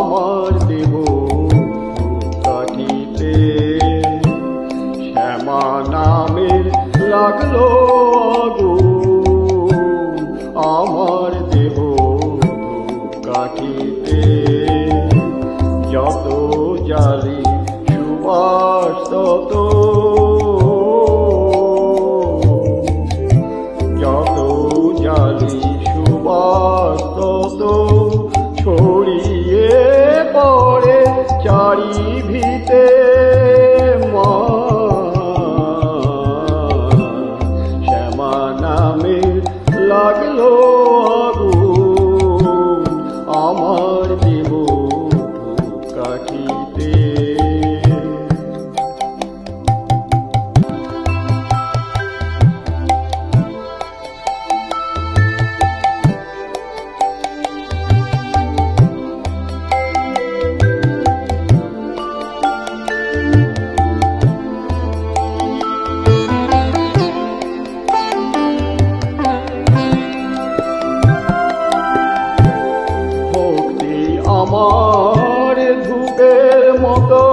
আমার দেহ কাঠিতে শ্যামা নামের লাগলো আগুন আমার দেহ কাঠিতে যত জালি সুবাস তত যত জালি সুবাস তত ছড়িয়ে পড়ে চারিভিতে মা শ্যামা নামের লাগলো আগুন আমার দেহ কাঠিতে আমার ধূপের মতো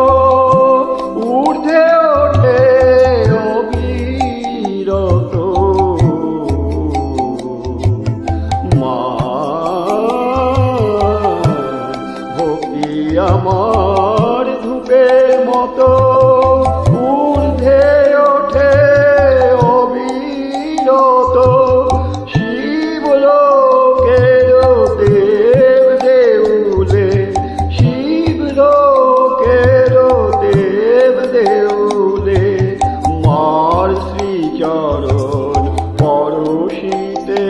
ঊর্ধ্বে ওঠে অবিরত মা ভক্তি আমার ধূপের মতো ঊর্ধ্বে ওঠে অবিরত শিবলোকের দেব দেউলে শিবলোকের দেব দেউলে মার শ্রীচরণ পরশিতে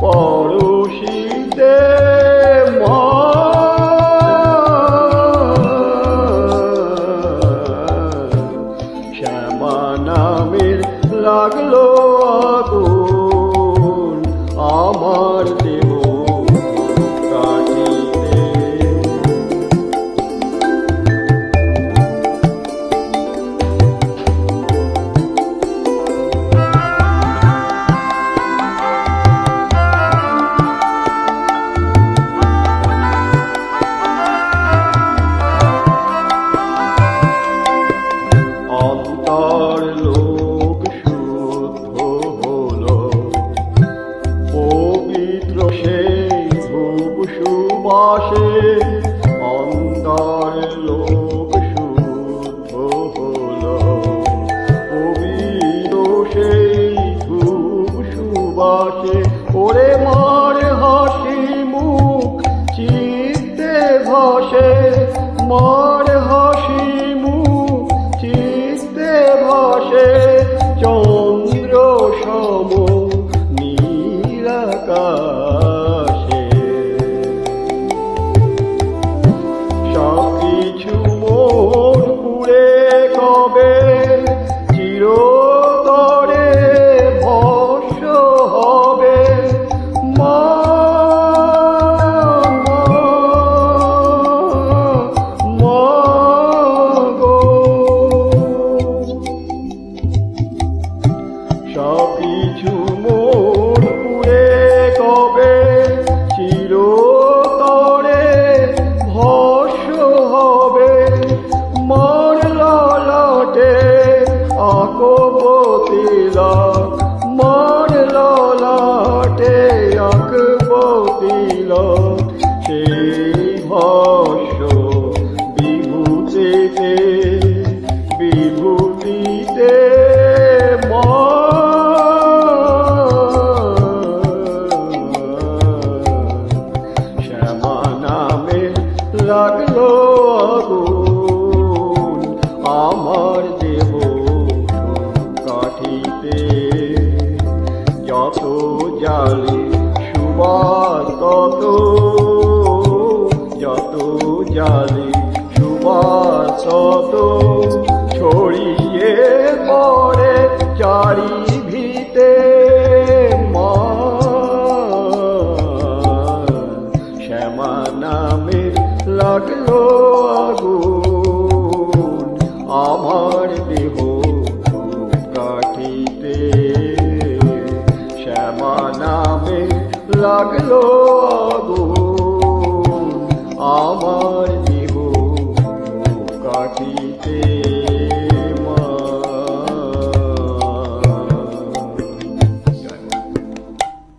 পরশিতে মা শ্যামা নামের লাগলো আগুন আমার দেহ কাঠিতে অন্তর লোক শুদ্ধ হলো পবিত্র সেই ধূপ সুবাসে অন্তর লোক শুদ্ধ হলো পবিত্র সেই ধূপ সুবাসে ওরে মার হাসি মুখ চিত্তে ভাসে মার হাসি মুখ চিত্তে ভাসে চন্দ্র সম নীল আকাশে সবকিছু মোর পুড়ে কবে চিরতরে ভস্ম হবে মা সবকিছু মোর পুড়ে কবে চিরতরে ভস্ম হবে মোর ললাটে আঁকব তিলক মোর ললাটে আঁকব তিলক সেই ভস্ম বিভূতিতে বিভূতিতে শ্যামা নামে লাগলো আগুন আমার দেহ কাঠিতে যত জালি সুবাস তত যত জালি সুবাস তত ছড়িয়ে পড়ে চারিভিতে মা শ্যামা নামের লাগলো আগুন আমার দেহ কাঠিতে শ্যামা নামে লাগলো আগুন আমার দেহ কাটিতে